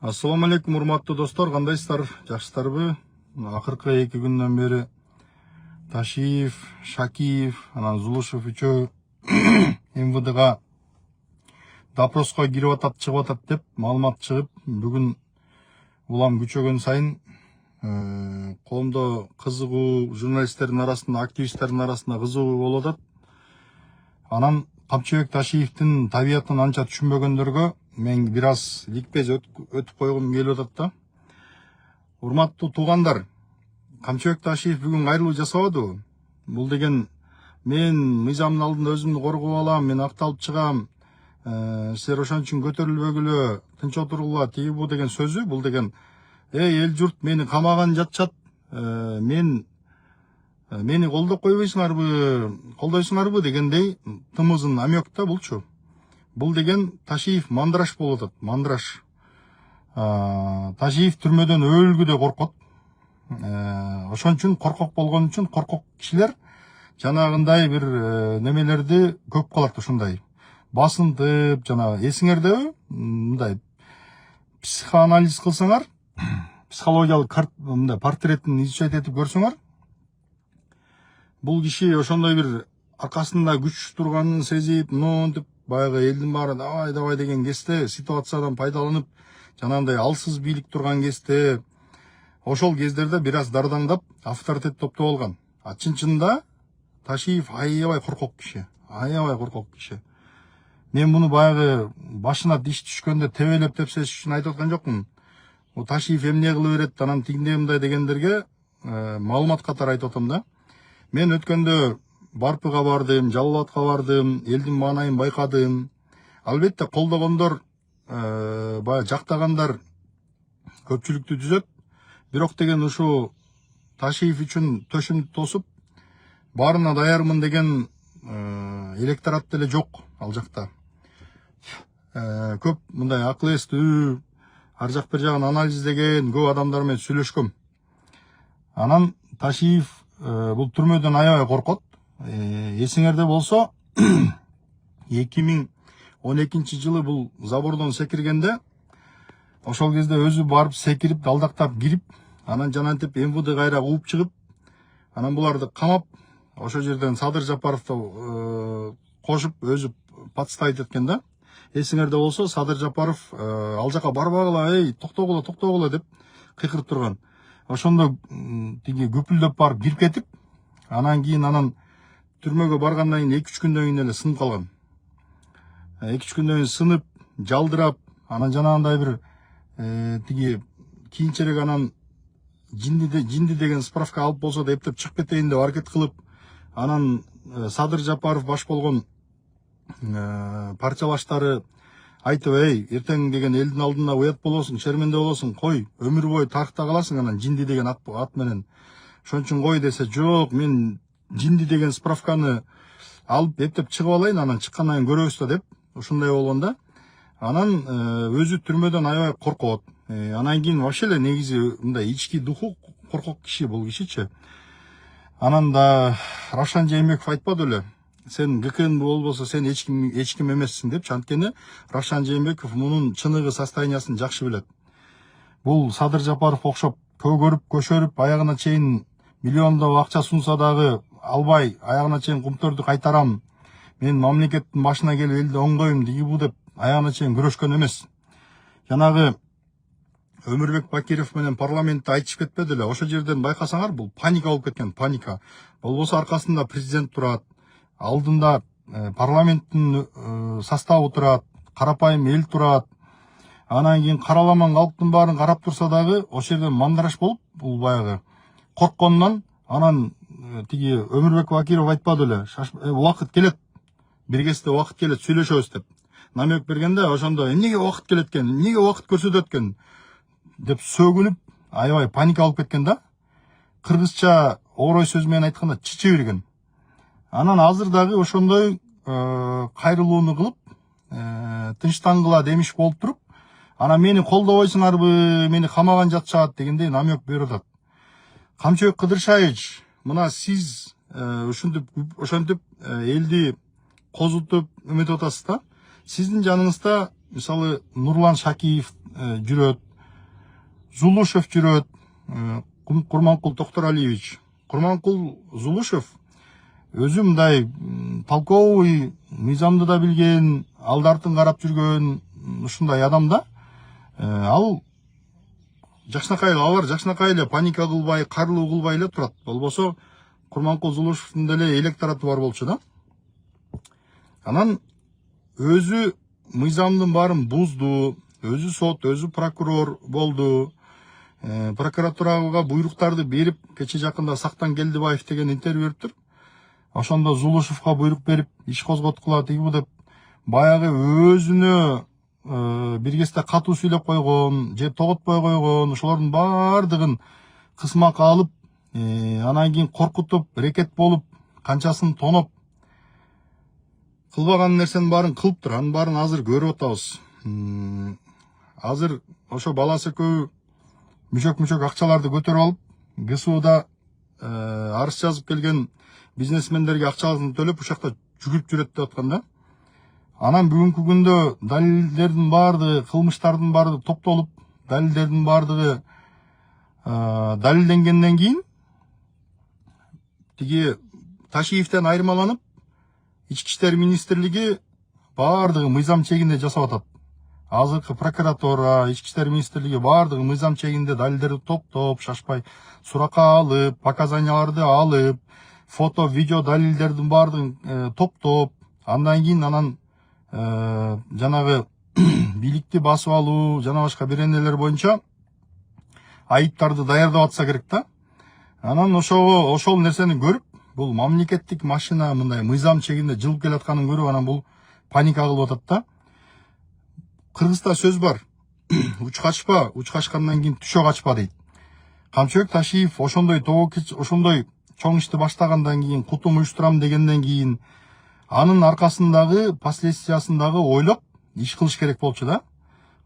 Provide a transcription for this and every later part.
Ассаламу алейкум, урматтуу достор, кандайсыздар? Жакшысыздарбы? Акыркы 2 күндөн бери Ташиев, Шакиев, анан Зулушев үчөө МВДга допроско кирип атат, чыгып атат деп маалымат чыгып, бүгүн улам күчөгөн сайын коомдо кызыгуу, журналисттердин арасында, активисттердин арасында кызыгуу болуп атат. Анан Камчыбек Ташиевдин табиятын анча түшүнбөгөндөргө мен бир аз ликбез өтүп койгум келип атат да. Урматтуу туугандар, Камчыбек Ташиев бүгүн кайрылуу жасабадыбы? Бул деген мен мыйзамдын алдында өзүмдү коргоп алам, мен акталып чыгам, силер ошон үчүн көтөрүлбөгүлө, тынч отургула, тиги бу деген сөзү, бул деген эл журт мени камаган жатышат, мени колдоп койбойсуңарбы дегендей тымызын намек да булчу. Бул деген Ташиев мандраш болуп атат, мандраш. Ташиев түрмөдөн өлгүдөй коркот. Ошон үчүн коркок болгон үчүн коркок кишилер жанагындай бир немелерди көп кылат, ушундай басынтып, жанагы эсиңердеби, мындай психоанализ кылсаңар, психологиялык мындай портреттин изучать этип көрсөңөр, бул киши ошондой бир аркасында күч турганын сезип, монтип, баягы элдин баары давай деген кезде ситуациядан пайдаланып, жанагындай алсыз бийлик турган кезде, ошол кездерде бир аз дардаңдап авторитет топтоп алган. Чын-чынында Ташиев аябай коркок киши, Мен буну баягы башына диш түшкөндө тебелеп тепсеш үчүн айтып аткан жокмун. Ташиев эмне кыла берет, анан тигиндей мындай дегендерге маалымат катары айтып атам да. Мен өткөндө Барпыга бардым, Жалал Абадка бардым, элдин маанайын байкадым. Албетте колдогондор, баягы жактагандар көпчүлүктү түзөт. Бирок деген ушу Ташиев үчүн төшүмдү тосуп, баарына даярмын деген электорат деле жок ал жакта. Көп мындай акыл эстүү, ар жак бир жагын анализдеген көп адамдар менен сүйлөшкөм. Анан Ташиев бул түрмөдөн аябай коркот. Эсиңерде болсо, 2012 жылы бул забордон секиргенде, ошол кезде өзү барып секирип, далдактап кирип, анан жанантип МВД кайра кууп чыгып, анан буларды камап, ошол жерден Садыр Жапаровду кошуп, өзү подставить эткен да. Эсиңерде болсо, Садыр Жапаров ал жака барбагыла, эй, токтогула деп кыйкырып турган. Ошондо тиги күпүлдөп барып кирип кетип, анан кийин түрмөгө баргандан кийин 2-3 күндөн кийин эле сынып калган. 2-3 күндөн кийин сынып, жалдырап, анан жанагындай бир тиги кийинчерээк анан жинди деген справка алып болсо да эптеп чыгып кетейин деп аракет кылып, анан Садыр Жапаров баш болгон парчалаштары айтып, эй, эртең деген элдин алдында уят болосуң, шерменде болосуң, кой, өмүр бою тарыхта каласың, анан жинди деген ат менен. Ошон үчүн кой десе, жок, мен жинди деген справканы алып эптеп чыгып алайын, анан чыккандан кийин көрөбүз да деп, ушундай болгон да. Анан өзү түрмөдөн аябай коркот. Анан кийин вообще эле негизи мындай ички духу коркок киши бул кишичи. Анан да Равшан Жээнбеков айтпады эле, сен ГКН болбосо сен эч ким эмессиң деп. Анткени Равшан Жээнбеков мунун чыныгы состояниясын жакшы билет. Бул Садыр Жапаров окшоп көгөрүп, көшөрүп, аягына чейин миллиондоп акча сунса дагы албай, аягына чейин кумтөрдү кайтарам, мен мамлекеттин башына келип элди оңдойм, диги бу деп аягына чейин күрөшкөн эмес. Жанагы Өмүрбек Бакиров менен парламентте айтышып кетпеди эле. Ошол жерден байкасаңар, бул паника болуп кеткен, паника. Болбосо аркасында президент турат, алдында парламенттин составы турат, карапайым эл турат. Анан кийин караламан калктын баарын карап турса дагы, ошол жерден мандраш болуп, бул баягы корккондон, анан тиги Өмүрбек Бакиров айтпады эле, убакыт келет, бир кезде убакыт келет, сүйлөшөбүз деп. Намек бергенде, ошондо эмнеге убакыт келет экен, эмнеге убакыт көрсөтөт экен деп сөгүнүп, аябай паника болуп кеткен да. Кыргызча орой сөз менен айтканда чиче берген. Анан азыр дагы ошондой кайрылууну кылып, тынчтангыла демиш болуп туруп, анан мени колдобойсуңарбы, мени камаган жатышат дегендей намек берип атат. Камчыбек Кыдыршаевич, мына сиз ошентип элди козутуп үмүт атасыз да. Сиздин жаныңызда мисалы Нурлан Шакиев жүрөт, Зулушев жүрөт, Курманкул Токторалиевич. Курманкул Зулушев өзү мындай толковый, мыйзамды да билген, алдартын карап жүргөн ушундай адам да. Ал жакшынакай эле, алар жакшынакай эле паника кылбай, карлуу кылбай эле турат. Болбосо Курманкул Зулушевдин деле электораты бар болчу да. Анан өзү мыйзамдын баарын бузду, өзү сот, өзү прокурор болду. Прокуратурага буйруктарды берип, кече жакында Сактан Келдибаев деген интервью бериптир. Ошондо Зулушевга буйрук берип, иш козготкула тигибу деп, баягы өзүнө биргесте катуу сүйлөп койгон, же тоготпой койгон, ошолордун баардыгын кысмакка алып, анан кийин коркутуп, рекет болуп, канчасын тоноп, кылбаган нерсенин баарын кылыптыр. Анын баарын азыр көрүп атабыз. Азыр ошо баласы экөө мүчөк акчаларды көтөрүп алып, ГСУда арыз жазып келген бизнесмендерге акчаларын төлөп, ушакта жүгүрүп жүрөт деп аткан да. Анан бүгүнкү күндө далилдердин баардыгы, кылмыштардын баардыгы топтолуп, далилдердин баардыгы далилденгенден кийин тиги Ташиевден айырмаланып, Ички иштер министрлиги баардыгы мыйзам чегинде жасап атат. Азыркы прокуратура, Ички иштер министрлиги баардыгы мыйзам чегинде далилдерди топтоп, шашпай, суракка алып, показанияларды алып, фото, видео далилдердин баардыгын топтоп, андан кийин жанагы бийликти басып алуу, жана башка бир нелер боюнча айыптарды даярдап атса керек да. Анан ошол нерсени көрүп, бул мамлекеттик машина мындай мыйзам чегинде жылып келатканын көрүп, анан бул паника кылып атат да. Кыргызда сөз бар. Уч качпа, уч качкандан кийин түшө качпа дейт. Камчыбек Ташиев ошондой чоң ишти баштагандан кийин, кутум уюштурам дегенден кийин, анын аркасындагы последствиясындагы ойлоп иш кылыш керек болчу да.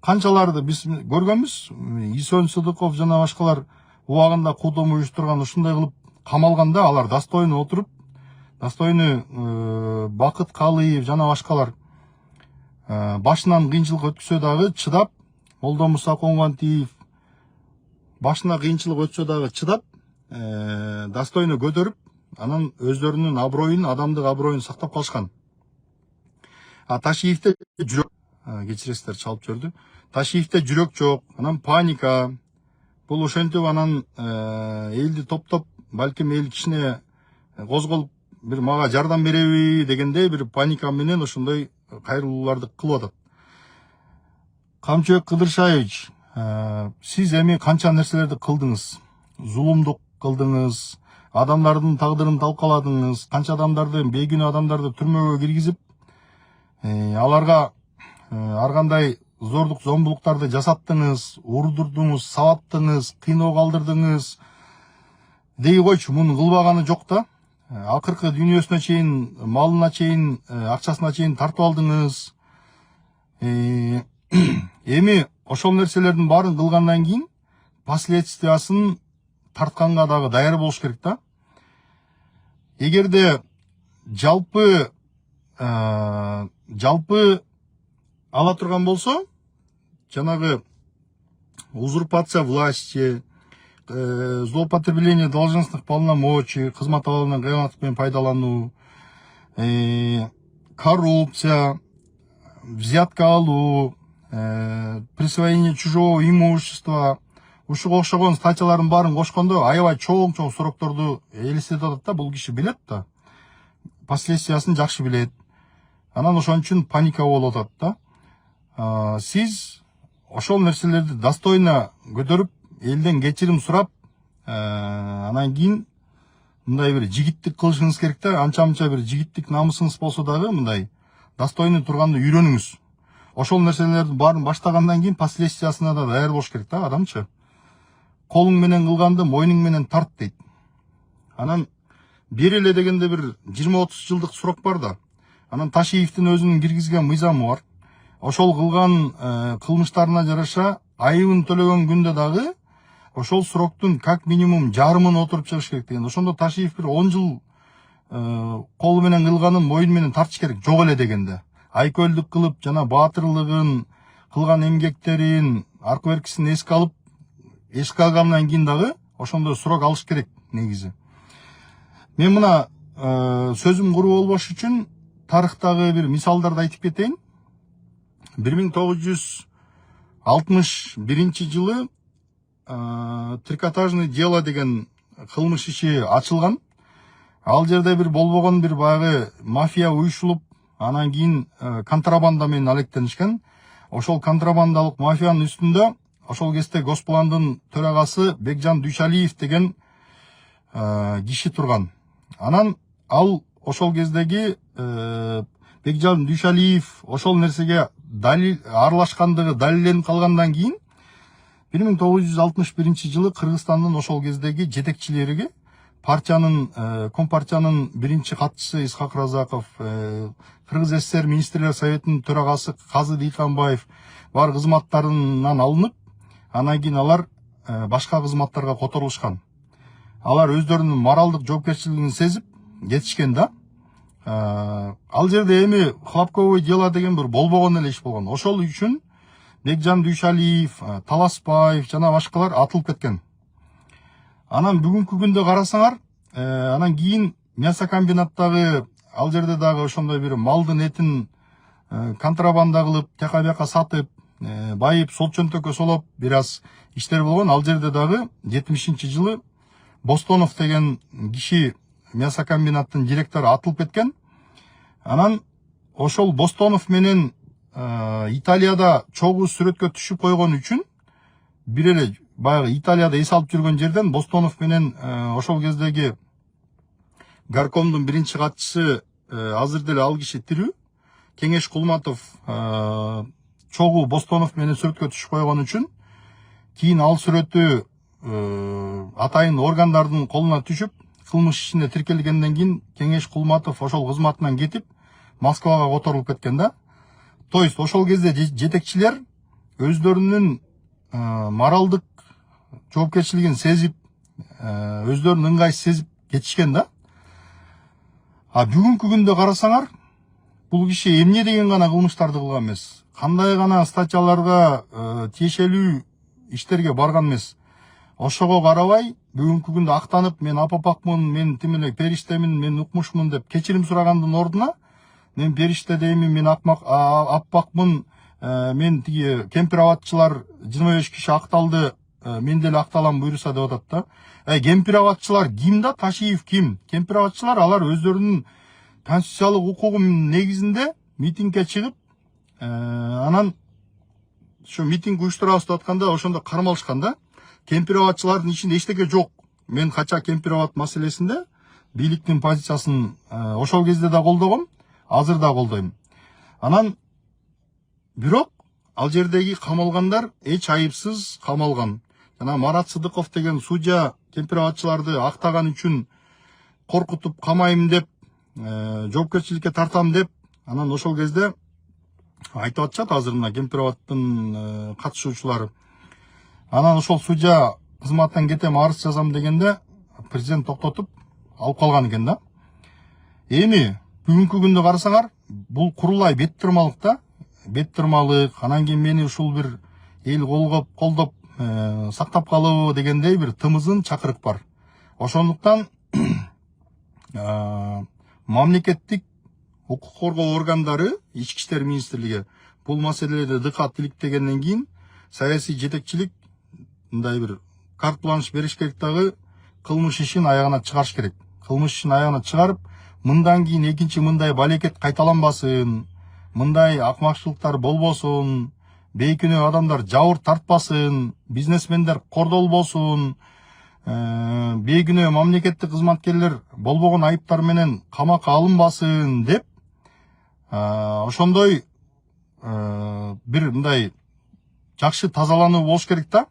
Канчаларды биз көргөнбүз, Исен Сыдыков жана башкалар убагында кутум уюштурган, ушундай кылып камалганда, алар достойно отуруп, достойно Бакыт Калыев жана башкалар башынан кыйынчылык өткүсө дагы чыдап, Молдо Муса Коңгантиев башына кыйынчылык өтсө дагы чыдап, достойно көтөрүп, анан өздөрүнүн аброюн, адамдык аброюн сактап калышкан. Ташиевде жүрөк, кечиресиздер, чалып жиберди. Ташиевде жүрөк жок, анан паника. Бул ошентип анан элди топтоп, балким эл кичине козголуп, бир мага жардам береби дегенде бир паника менен ошондой кайрылууларды кылып атат. Камчыбек Кыдыршаевич, сиз эми канча нерселерди кылдыңыз? Зулумдук кылдыңыз, адамдардын тагдырын талкаладыңыз, канча адамдарды, бейгүнөө адамдарды түрмөгө киргизип, аларга ар кандай зордук зомбулуктарды жасаттыңыз, урдурдуңуз, сабаттыңыз, кыйноо калтырдыңыз. Дей койчу, муну кылбаганы жок да. Акыркы дүйнөсүнө чейин, малына чейин, акчасына чейин тартып алдыңыз. Эми ошол нерселердин баарын кылгандан кийин последствиясын тартканга дагы даяр болуш керек да. Эгерде жалпы ала турган болсо, жанагы узурпация власти, злоупотребление должностных полномочий, кызмат абалынан кыянаттык менен пайдалануу, коррупция, взятка алуу, присвоение чужого имущества, ушуга окшогон статьялардын баарын кошкондо аябай чоң сурокторду элестетип атат да. Бул киши билет да, последствиясын жакшы билет. Анан ошон үчүн паника болуп атат да. Сиз ошол нерселерди достойно көтөрүп, элден кечирим сурап, анан кийин мындай бир жигиттик кылышыңыз керек да. Анча-мынча бир жигиттик намысыңыз болсо дагы мындай достойно турганды үйрөнүңүз. Ошол нерселердин баарын баштагандан кийин последствиясына да даяр болуш керек да адамчы. Колуң менен кылганды мойнуң менен тарт дейт. Анан бери эле дегенде бир 20-30 жылдык срок бар да. Анан Ташиевдин өзүнүн киргизген мыйзамы бар. Ошол кылган кылмыштарына жараша айыбын төлөгөн күндө дагы ошол сроктун как минимум жарымын отуруп чыгыш керек деген. Ошондо Ташиев бир 10 жыл колу менен кылганын мойну менен тартыш керек, жок эле дегенде. Айкөлдүк кылып, жана баатырлыгын, кылган эмгектерин, аркы беркисин эске алып, эшикке алгандан кийин дагы ошондой срок алыш керек негизи. Мен мына сөзүм куру болбош үчүн тарыхтагы бир мисалдарды айтып кетейин. 1961 жылы трикотажный дело деген кылмыш иши ачылган. Ал жерде бир болбогон бир баягы мафия уюшулуп, анан кийин контрабанда менен алектенишкен. Ошол контрабандалык мафиянын үстүндө ошол кезде Госпландын төрагасы Бекжан Дүйшалиев деген киши турган. Анан ал ошол кездеги Бекжан Дүйшалиев ошол нерсеге аралашкандыгы далилденип калгандан кийин 1961 жылы Кыргызстандын ошол кездеги жетекчилериге Компартиянын биринчи катчысы Исхак Разаков, Кыргыз СССР министрлер советинин төрагасы Казы Дыйканбаев бар кызматтарынан алынып, анан кийин алар башка кызматтарга которулушкан. Алар өздөрүнүн моралдык жоопкерчилигин сезип кетишкен да. Ал жерде эми хлопковый дело деген бир болбогон эле иш болгон. Ошол үчүн Бекжан Дүйшалиев, Таласбаев жана башкалар атылып кеткен. Анан бүгүнкү күндө карасаңар, анан кийин мясокомбинаттагы ал жерде дагы ошондой бир малдын этин контрабанда кылып, тяка бияка сатып, байып, сол чөнтөккө солоп бир аз иштер болгон. Ал жерде дагы 70-жылы Бостонов деген киши мясокомбинаттын директору атылып кеткен. Анан ошол Бостонов менен Италияда чогуу сүрөткө түшүп койгон үчүн бир эле баягы Италияда эс алып жүргөн жерден Бостонов менен ошол кездеги горкомдун биринчи катчысы азыр деле ал киши тирүү Кеңеш Кулматов чогуу Бостонов менен сүрөткө түшүп койгон үчүн кийин ал сүрөтү атайын органдардын колуна түшүп, кылмыш ишине тиркелгенден кийин Кеңеш Кулматов ошол кызматынан кетип Москвага которулуп кеткен да. То есть ошол кезде жетекчилер өздөрүнүн моралдык жоопкерчилигин сезип, өздөрүнүн ыңгайсы сезип кетишкен да. А бүгүнкү күндө карасаңар, бул киши эмне деген гана кылмыштарды кылган эмес, кандай гана статьяларга тиешелүү иштерге барган эмес. Ошого карабай, бүгүнкү күндө актанып, мен апапакмын, мен тимеле периштемин, мен укмушмун деп кечирим сурагандын ордуна, мен периште деймин, мен аппакмын, мен тиги кемпир-абадчылар 25 киши акталды, мен деле акталам буйруса деп атат да. Кемпир-абадчылар ким да? Ташиев ким? Кемпир-абадчылар алар өздөрүнүн конституциялык укугунун негизинде митингге чыгып, анан ошо митинг уюштурабыз деп атканда ошондо кармалышкан да. Кемпир-абадчылардын ичинде эчтеке жок. Мен кача кемпир-абад маселесинде бийликтин позициясын ошол кезде да колдогом, азыр да колдойм. Анан бирок ал жердеги камалгандар эч айыпсыз камалган. Жана Марат Сыдыков деген судья кемпир-абадчыларды актаган үчүн коркутуп камайм деп, жоопкерчиликке тартам деп, анан ошол кезде айтып атышат азыр мына кемпир-абадтын катышуучулары. Анан ошол судья кызматтан кетем, арыз жазам дегенде президент токтотуп алып калган экен да. Эми бүгүнкү күндө карасаңар, бул курулай беттирмалык да. Беттирмалык, анан кийин мени ушул бир эл колдоп сактап калыбы дегендей бир тымызын чакырык бар. Ошондуктан мамлекеттик укук коргоо органдары, Ички иштер министрлиги бул маселелерде дыкат иликтегенден кийин саясий жетекчилик мындай бир карт-бланш бериш керек дагы, кылмыш ишин аягына чыгарыш керек. Кылмыш ишин аягына чыгарып, мындан кийин экинчи мындай балекет кайталанбасын, мындай акмакчылыктар болбосун, бейкүнөө адамдар жабыр тартпасын, бизнесмендер кордолбосун, бейкүнөө мамлекеттик кызматкерлер болбогон айыптар менен камакка алынбасын деп, ошондой бир мындай жакшы тазалануу болуш керек да.